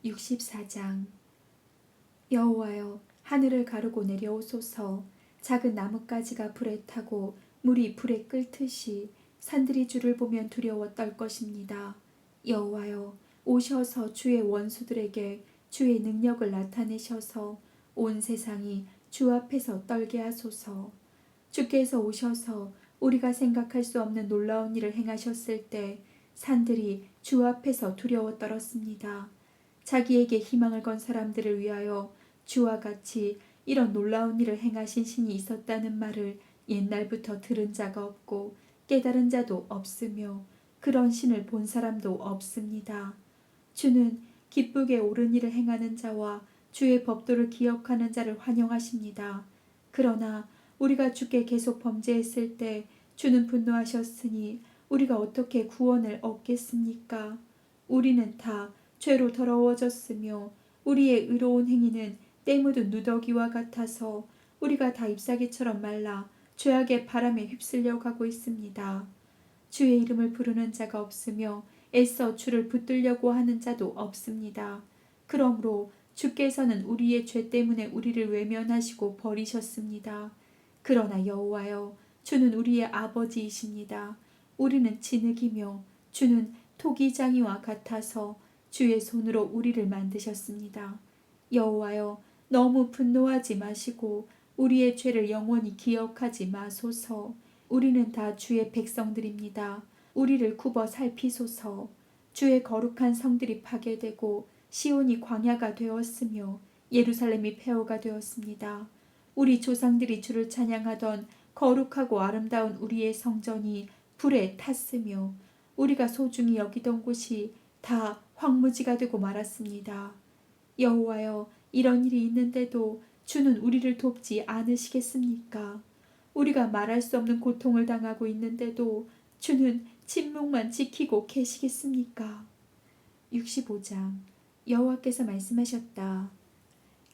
64장. 여호와여, 하늘을 가르고 내려오소서. 작은 나뭇가지가 불에 타고 물이 불에 끓듯이 산들이 주를 보면 두려워 떨 것입니다. 여호와여, 오셔서 주의 원수들에게 주의 능력을 나타내셔서 온 세상이 주 앞에서 떨게 하소서. 주께서 오셔서 우리가 생각할 수 없는 놀라운 일을 행하셨을 때 산들이 주 앞에서 두려워 떨었습니다. 자기에게 희망을 건 사람들을 위하여 주와 같이 이런 놀라운 일을 행하신 신이 있었다는 말을 옛날부터 들은 자가 없고 깨달은 자도 없으며 그런 신을 본 사람도 없습니다. 주는 기쁘게 옳은 일을 행하는 자와 주의 법도를 기억하는 자를 환영하십니다. 그러나 우리가 주께 계속 범죄했을 때 주는 분노하셨으니 우리가 어떻게 구원을 얻겠습니까? 우리는 다 죄로 더러워졌으며 우리의 의로운 행위는 때 묻은 누더기와 같아서 우리가 다 잎사귀처럼 말라 죄악의 바람에 휩쓸려 가고 있습니다. 주의 이름을 부르는 자가 없으며 애써 주를 붙들려고 하는 자도 없습니다. 그러므로 주께서는 우리의 죄 때문에 우리를 외면하시고 버리셨습니다. 그러나 여호와여, 주는 우리의 아버지이십니다. 우리는 진흙이며 주는 토기장이와 같아서 주의 손으로 우리를 만드셨습니다. 여호와여, 너무 분노하지 마시고 우리의 죄를 영원히 기억하지 마소서. 우리는 다 주의 백성들입니다. 우리를 굽어 살피소서. 주의 거룩한 성들이 파괴되고 시온이 광야가 되었으며 예루살렘이 폐허가 되었습니다. 우리 조상들이 주를 찬양하던 거룩하고 아름다운 우리의 성전이 불에 탔으며 우리가 소중히 여기던 곳이 다 황무지가 되고 말았습니다. 여호와여, 이런 일이 있는데도 주는 우리를 돕지 않으시겠습니까? 우리가 말할 수 없는 고통을 당하고 있는데도 주는 침묵만 지키고 계시겠습니까? 65장. 여호와께서 말씀하셨다.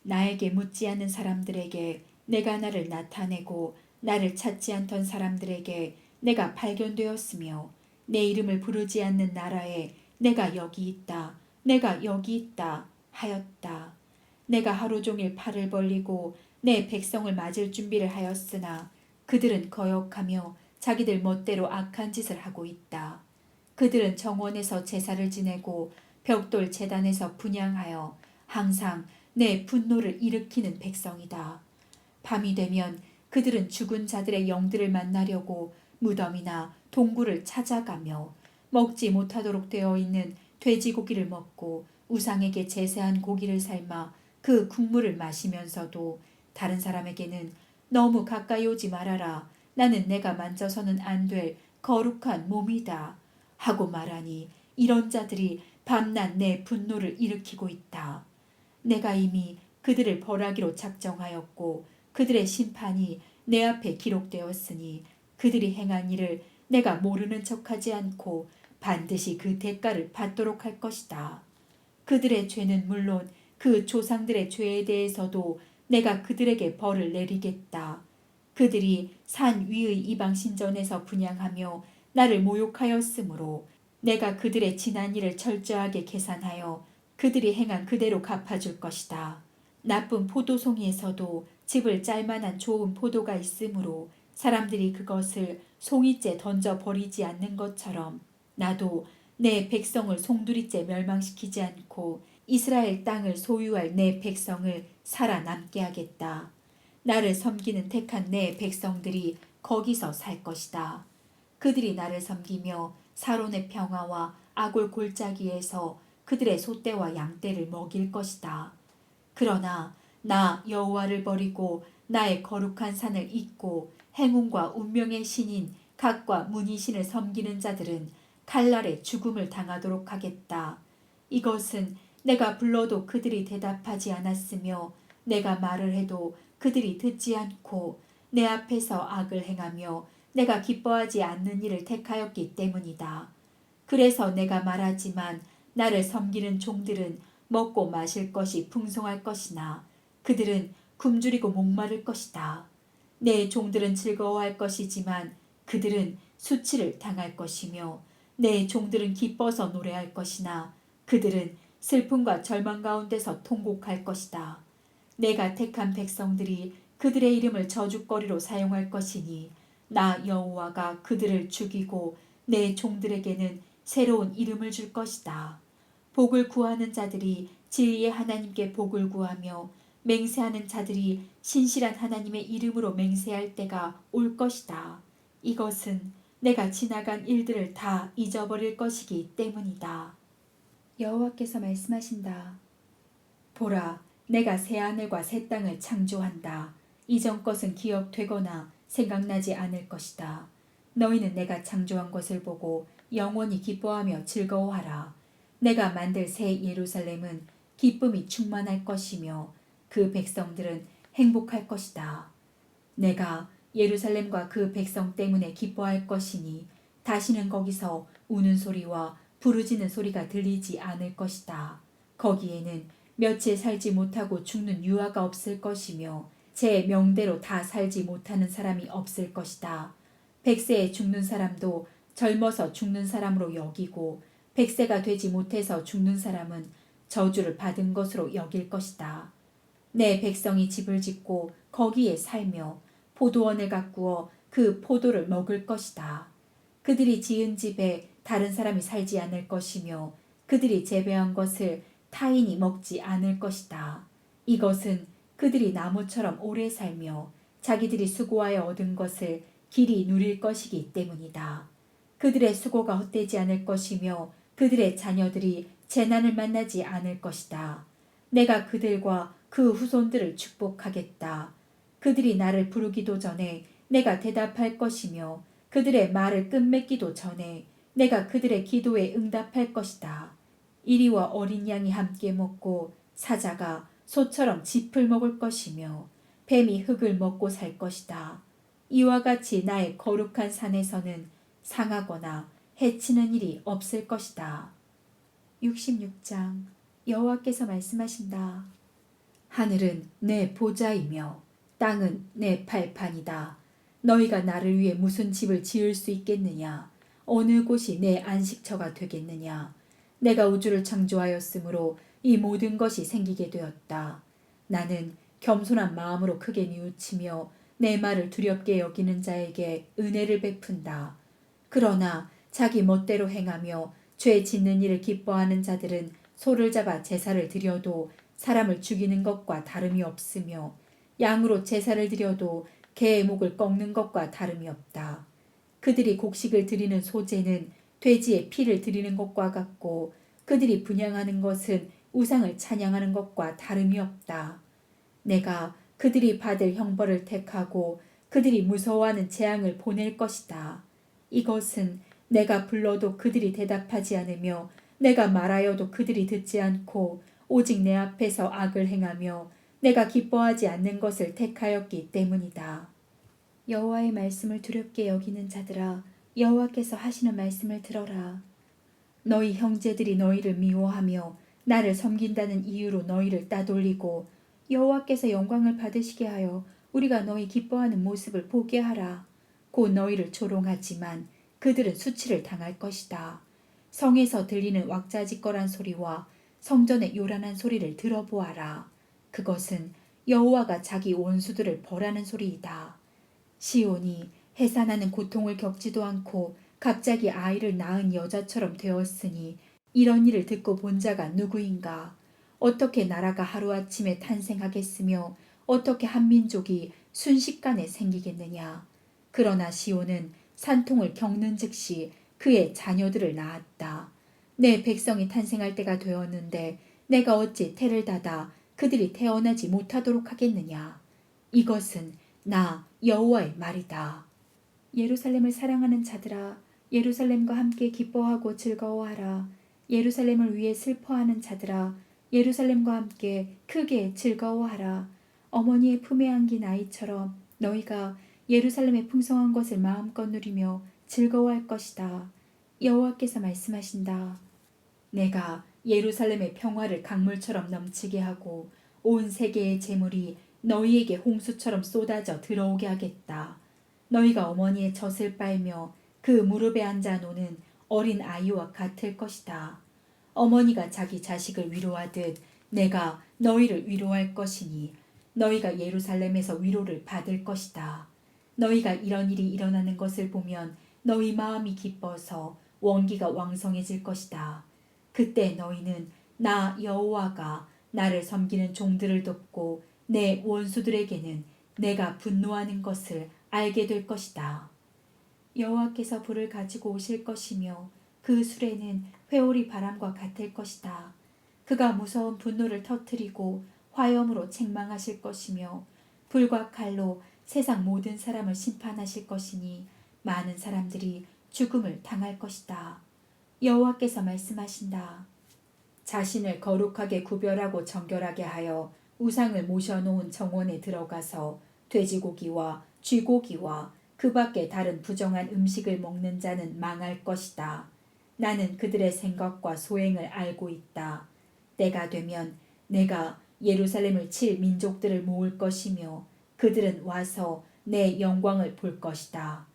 나에게 묻지 않는 사람들에게 내가 나를 나타내고 나를 찾지 않던 사람들에게 내가 발견되었으며 내 이름을 부르지 않는 나라에 내가 여기 있다, 내가 여기 있다 하였다. 내가 하루 종일 팔을 벌리고 내 백성을 맞을 준비를 하였으나 그들은 거역하며 자기들 멋대로 악한 짓을 하고 있다. 그들은 정원에서 제사를 지내고 벽돌 제단에서 분향하여 항상 내 분노를 일으키는 백성이다. 밤이 되면 그들은 죽은 자들의 영들을 만나려고 무덤이나 동굴을 찾아가며 먹지 못하도록 되어 있는 돼지고기를 먹고 우상에게 제사한 고기를 삶아 그 국물을 마시면서도 다른 사람에게는 너무 가까이 오지 말아라. 나는 내가 만져서는 안 될 거룩한 몸이다. 하고 말하니 이런 자들이 밤낮 내 분노를 일으키고 있다. 내가 이미 그들을 벌하기로 작정하였고 그들의 심판이 내 앞에 기록되었으니 그들이 행한 일을 내가 모르는 척하지 않고 반드시 그 대가를 받도록 할 것이다. 그들의 죄는 물론 그 조상들의 죄에 대해서도 내가 그들에게 벌을 내리겠다. 그들이 산 위의 이방 신전에서 분향하며 나를 모욕하였으므로 내가 그들의 지난 일을 철저하게 계산하여 그들이 행한 그대로 갚아줄 것이다. 나쁜 포도송이에서도 즙을 짤 만한 좋은 포도가 있으므로 사람들이 그것을 송이째 던져 버리지 않는 것처럼 나도 내 백성을 송두리째 멸망시키지 않고 이스라엘 땅을 소유할 내 백성을 살아남게 하겠다. 나를 섬기는 택한 내 백성들이 거기서 살 것이다. 그들이 나를 섬기며 사론의 평화와 아골 골짜기에서 그들의 소떼와 양떼를 먹일 것이다. 그러나 나 여호와를 버리고 나의 거룩한 산을 잊고 행운과 운명의 신인 각과 문이신을 섬기는 자들은 칼날에 죽음을 당하도록 하겠다. 이것은 내가 불러도 그들이 대답하지 않았으며 내가 말을 해도 그들이 듣지 않고 내 앞에서 악을 행하며 내가 기뻐하지 않는 일을 택하였기 때문이다. 그래서 내가 말하지만 나를 섬기는 종들은 먹고 마실 것이 풍성할 것이나 그들은 굶주리고 목마를 것이다. 내 종들은 즐거워할 것이지만 그들은 수치를 당할 것이며 내 종들은 기뻐서 노래할 것이나 그들은 슬픔과 절망 가운데서 통곡할 것이다. 내가 택한 백성들이 그들의 이름을 저주거리로 사용할 것이니 나 여호와가 그들을 죽이고 내 종들에게는 새로운 이름을 줄 것이다. 복을 구하는 자들이 진리의 하나님께 복을 구하며 맹세하는 자들이 신실한 하나님의 이름으로 맹세할 때가 올 것이다. 이것은 내가 지나간 일들을 다 잊어버릴 것이기 때문이다. 여호와께서 말씀하신다. 보라, 내가 새 하늘과 새 땅을 창조한다. 이전 것은 기억되거나 생각나지 않을 것이다. 너희는 내가 창조한 것을 보고 영원히 기뻐하며 즐거워하라. 내가 만들 새 예루살렘은 기쁨이 충만할 것이며 그 백성들은 행복할 것이다. 내가 예루살렘과 그 백성 때문에 기뻐할 것이니 다시는 거기서 우는 소리와 부르짖는 소리가 들리지 않을 것이다. 거기에는 며칠 살지 못하고 죽는 유아가 없을 것이며 제 명대로 다 살지 못하는 사람이 없을 것이다. 100세에 죽는 사람도 젊어서 죽는 사람으로 여기고 100세가 되지 못해서 죽는 사람은 저주를 받은 것으로 여길 것이다. 내 백성이 집을 짓고 거기에 살며 포도원을 가꾸어 그 포도를 먹을 것이다. 그들이 지은 집에 다른 사람이 살지 않을 것이며 그들이 재배한 것을 타인이 먹지 않을 것이다. 이것은 그들이 나무처럼 오래 살며 자기들이 수고하여 얻은 것을 길이 누릴 것이기 때문이다. 그들의 수고가 헛되지 않을 것이며 그들의 자녀들이 재난을 만나지 않을 것이다. 내가 그들과 그 후손들을 축복하겠다. 그들이 나를 부르기도 전에 내가 대답할 것이며 그들의 말을 끝맺기도 전에 내가 그들의 기도에 응답할 것이다. 이리와 어린 양이 함께 먹고 사자가 소처럼 짚을 먹을 것이며 뱀이 흙을 먹고 살 것이다. 이와 같이 나의 거룩한 산에서는 상하거나 해치는 일이 없을 것이다. 66장 여호와께서 말씀하신다. 하늘은 내 보좌이며 땅은 내 발판이다. 너희가 나를 위해 무슨 집을 지을 수 있겠느냐? 어느 곳이 내 안식처가 되겠느냐? 내가 우주를 창조하였으므로 이 모든 것이 생기게 되었다. 나는 겸손한 마음으로 크게 뉘우치며 내 말을 두렵게 여기는 자에게 은혜를 베푼다. 그러나 자기 멋대로 행하며 죄 짓는 일을 기뻐하는 자들은 소를 잡아 제사를 드려도 사람을 죽이는 것과 다름이 없으며 양으로 제사를 드려도 개의 목을 꺾는 것과 다름이 없다. 그들이 곡식을 드리는 소제는 돼지의 피를 드리는 것과 같고 그들이 분향하는 것은 우상을 찬양하는 것과 다름이 없다. 내가 그들이 받을 형벌을 택하고 그들이 무서워하는 재앙을 보낼 것이다. 이것은 내가 불러도 그들이 대답하지 않으며 내가 말하여도 그들이 듣지 않고 오직 내 앞에서 악을 행하며 내가 기뻐하지 않는 것을 택하였기 때문이다. 여호와의 말씀을 두렵게 여기는 자들아, 여호와께서 하시는 말씀을 들어라. 너희 형제들이 너희를 미워하며 나를 섬긴다는 이유로 너희를 따돌리고 여호와께서 영광을 받으시게 하여 우리가 너희 기뻐하는 모습을 보게 하라. 곧 너희를 조롱하지만 그들은 수치를 당할 것이다. 성에서 들리는 왁자지껄한 소리와 성전의 요란한 소리를 들어보아라. 그것은 여호와가 자기 원수들을 벌하는 소리이다. 시온이 해산하는 고통을 겪지도 않고 갑자기 아이를 낳은 여자처럼 되었으니 이런 일을 듣고 본 자가 누구인가? 어떻게 나라가 하루아침에 탄생하겠으며 어떻게 한 민족이 순식간에 생기겠느냐? 그러나 시온은 산통을 겪는 즉시 그의 자녀들을 낳았다. 내 백성이 탄생할 때가 되었는데 내가 어찌 태를 닫아 그들이 태어나지 못하도록 하겠느냐? 이것은 나 여호와의 말이다. 예루살렘을 사랑하는 자들아, 예루살렘과 함께 기뻐하고 즐거워하라. 예루살렘을 위해 슬퍼하는 자들아, 예루살렘과 함께 크게 즐거워하라. 어머니의 품에 안긴 아이처럼 너희가 예루살렘의 풍성한 것을 마음껏 누리며 즐거워할 것이다. 여호와께서 말씀하신다. 내가 예루살렘의 평화를 강물처럼 넘치게 하고 온 세계의 재물이 너희에게 홍수처럼 쏟아져 들어오게 하겠다. 너희가 어머니의 젖을 빨며 그 무릎에 앉아 노는 어린 아이와 같을 것이다. 어머니가 자기 자식을 위로하듯 내가 너희를 위로할 것이니 너희가 예루살렘에서 위로를 받을 것이다. 너희가 이런 일이 일어나는 것을 보면 너희 마음이 기뻐서 원기가 왕성해질 것이다. 그때 너희는 나 여호와가 나를 섬기는 종들을 돕고 내 원수들에게는 내가 분노하는 것을 알게 될 것이다. 여호와께서 불을 가지고 오실 것이며 그 수레는 회오리 바람과 같을 것이다. 그가 무서운 분노를 터뜨리고 화염으로 책망하실 것이며 불과 칼로 세상 모든 사람을 심판하실 것이니 많은 사람들이 죽음을 당할 것이다. 여호와께서 말씀하신다. 자신을 거룩하게 구별하고 정결하게 하여 우상을 모셔놓은 정원에 들어가서 돼지고기와 쥐고기와 그 밖에 다른 부정한 음식을 먹는 자는 망할 것이다. 나는 그들의 생각과 소행을 알고 있다. 때가 되면 내가 예루살렘을 칠 민족들을 모을 것이며 그들은 와서 내 영광을 볼 것이다.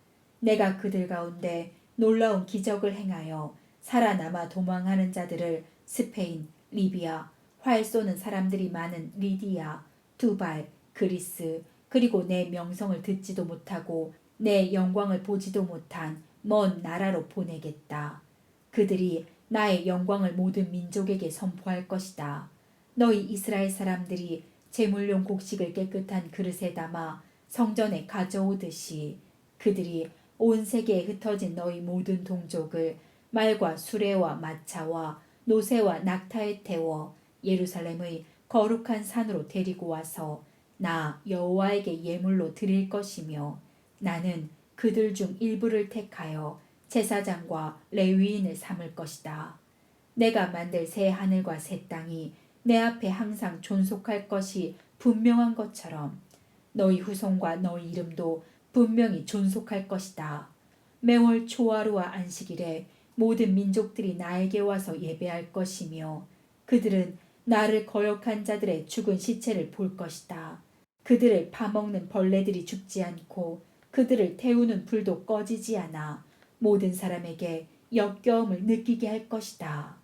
내가 그들 가운데 놀라운 기적을 행하여 살아남아 도망하는 자들을 스페인, 리비아, 활 쏘는 사람들이 많은 리디아, 두발, 그리스, 그리고 내 명성을 듣지도 못하고 내 영광을 보지도 못한 먼 나라로 보내겠다. 그들이 나의 영광을 모든 민족에게 선포할 것이다. 너희 이스라엘 사람들이 제물용 곡식을 깨끗한 그릇에 담아 성전에 가져오듯이 그들이 온 세계에 흩어진 너희 모든 동족을 말과 수레와 마차와 노새와 낙타에 태워 예루살렘의 거룩한 산으로 데리고 와서 나 여호와에게 예물로 드릴 것이며 나는 그들 중 일부를 택하여 제사장과 레위인을 삼을 것이다. 내가 만들 새 하늘과 새 땅이 내 앞에 항상 존속할 것이 분명한 것처럼 너희 후손과 너희 이름도 분명히 존속할 것이다. 매월 초하루와 안식일에 모든 민족들이 나에게 와서 예배할 것이며 그들은 나를 거역한 자들의 죽은 시체를 볼 것이다. 그들을 파먹는 벌레들이 죽지 않고 그들을 태우는 불도 꺼지지 않아 모든 사람에게 역겨움을 느끼게 할 것이다.